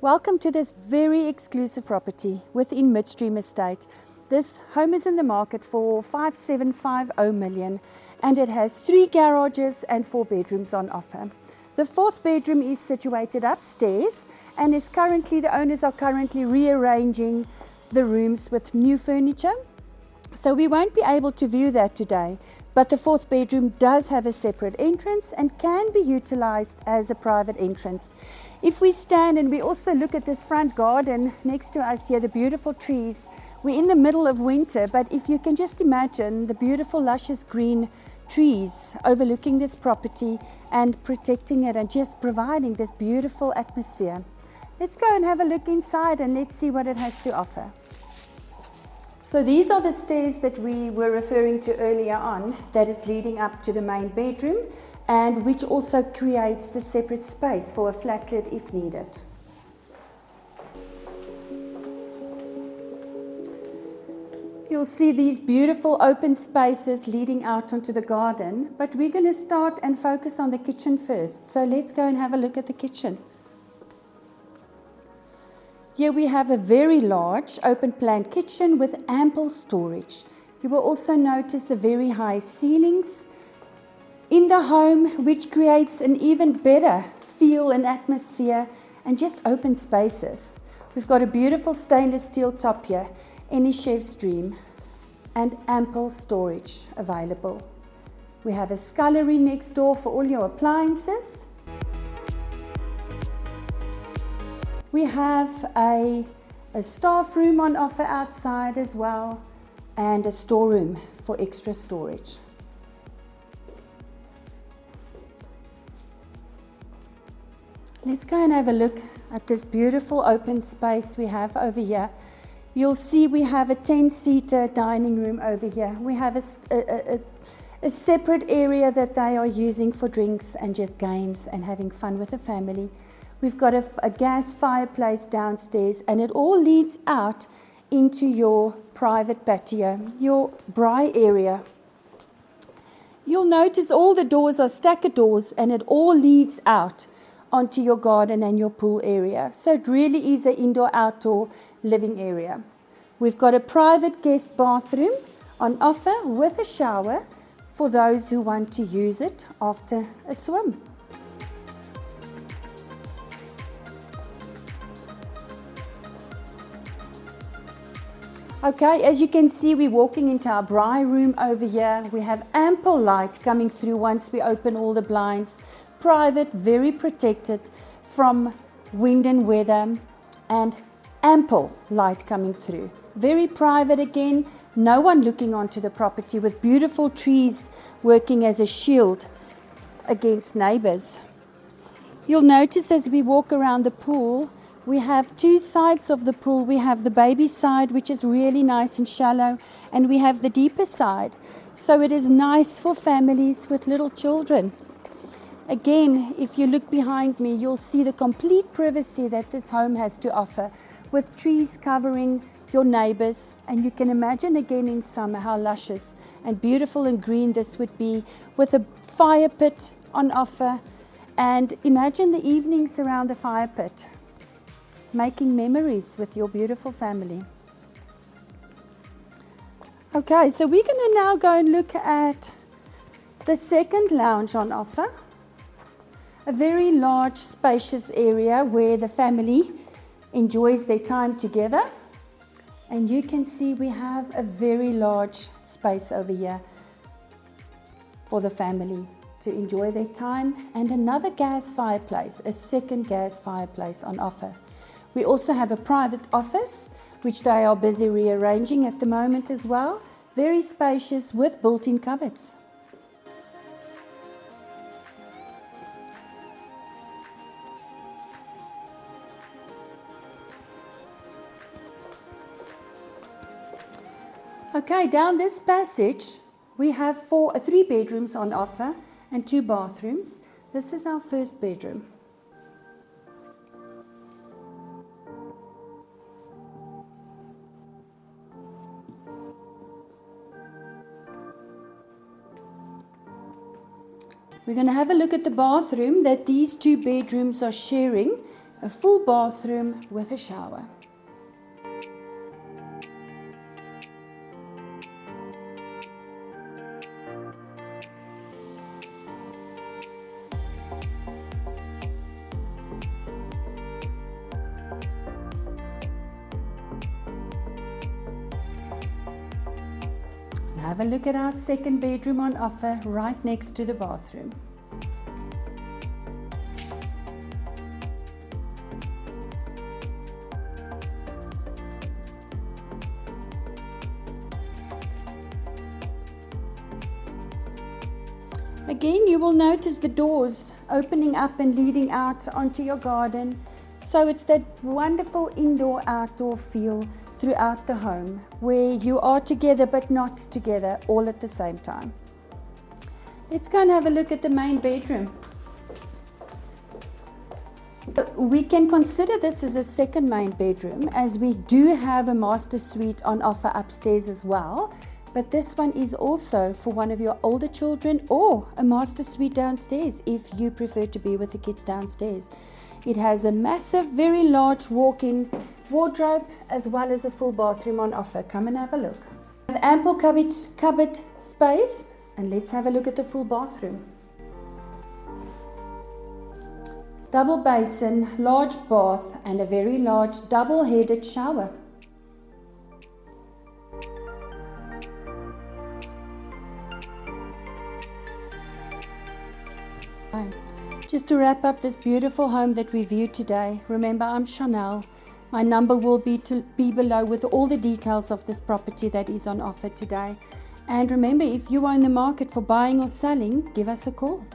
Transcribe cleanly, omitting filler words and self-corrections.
Welcome to this very exclusive property within Midstream Estate. This home is in the market for 5.750 million and it has 3 garages and 4 bedrooms on offer. The 4th bedroom is situated upstairs and the owners are currently rearranging the rooms with new furniture. So we won't be able to view that today, but the 4th bedroom does have a separate entrance and can be utilized as a private entrance. If we stand and we also look at this front garden next to us here, the beautiful trees, we're in the middle of winter, but if you can just imagine the beautiful luscious green trees overlooking this property and protecting it and just providing this beautiful atmosphere. Let's go and have a look inside and let's see what it has to offer. So these are the stairs that we were referring to earlier on, that is leading up to the main bedroom, and which also creates the separate space for a flat lid if needed. You'll see these beautiful open spaces leading out onto the garden, but we're going to start and focus on the kitchen first. So let's go and have a look at the kitchen. Here we have a very large open plan kitchen with ample storage. You will also notice the very high ceilings in the home, which creates an even better feel and atmosphere and just open spaces. We've got a beautiful stainless steel top here, any chef's dream, and ample storage available. We have a scullery next door for all your appliances. We have a staff room on offer outside as well, and a storeroom for extra storage. Let's go and have a look at this beautiful open space we have over here. You'll see we have a 10-seater dining room over here. We have a separate area that they are using for drinks and just games and having fun with the family. We've got a gas fireplace downstairs, and it all leads out into your private patio, your braai area. You'll notice all the doors are stacker doors, and it all leads out onto your garden and your pool area. So it really is an indoor-outdoor living area. We've got a private guest bathroom on offer with a shower for those who want to use it after a swim. Okay, as you can see, we're walking into our braai room over here. We have ample light coming through once we open all the blinds. Private, very protected from wind and weather, and ample light coming through. Very private again, no one looking onto the property, with beautiful trees working as a shield against neighbors. You'll notice as we walk around the pool, we have 2 sides of the pool. We have the baby side, which is really nice and shallow, and we have the deeper side. So it is nice for families with little children. Again, if you look behind me, you'll see the complete privacy that this home has to offer, with trees covering your neighbors. And you can imagine again in summer how luscious and beautiful and green this would be, with a fire pit on offer. And imagine the evenings around the fire pit, making memories with your beautiful family. Okay, so we're going to now go and look at the 2nd lounge on offer. A very large, spacious area where the family enjoys their time together. And you can see we have a very large space over here for the family to enjoy their time, and another gas fireplace, a 2nd gas fireplace on offer. We also have a private office, which they are busy rearranging at the moment as well. Very spacious with built-in cupboards. Okay, down this passage, we have 3 bedrooms on offer and 2 bathrooms. This is our 1st bedroom. We're going to have a look at the bathroom that these 2 bedrooms are sharing, a full bathroom with a shower. Have a look at our second bedroom on offer right next to the bathroom. Again, you will notice the doors opening up and leading out onto your garden. So it's that wonderful indoor-outdoor feel throughout the home where you are together but not together all at the same time. Let's go and have a look at the main bedroom. We can consider this as a second main bedroom, as we do have a master suite on offer upstairs as well. But this one is also for one of your older children, or a master suite downstairs if you prefer to be with the kids downstairs. It has a massive, very large walk-in wardrobe as well as a full bathroom on offer. Come and have a look. Have ample cupboard space, and let's have a look at the full bathroom. Double basin, large bath, and a very large double-headed shower. Just to wrap up this beautiful home that we viewed today, remember, I'm Chanel. My number will be below with all the details of this property that is on offer today. And remember, if you are in the market for buying or selling, give us a call.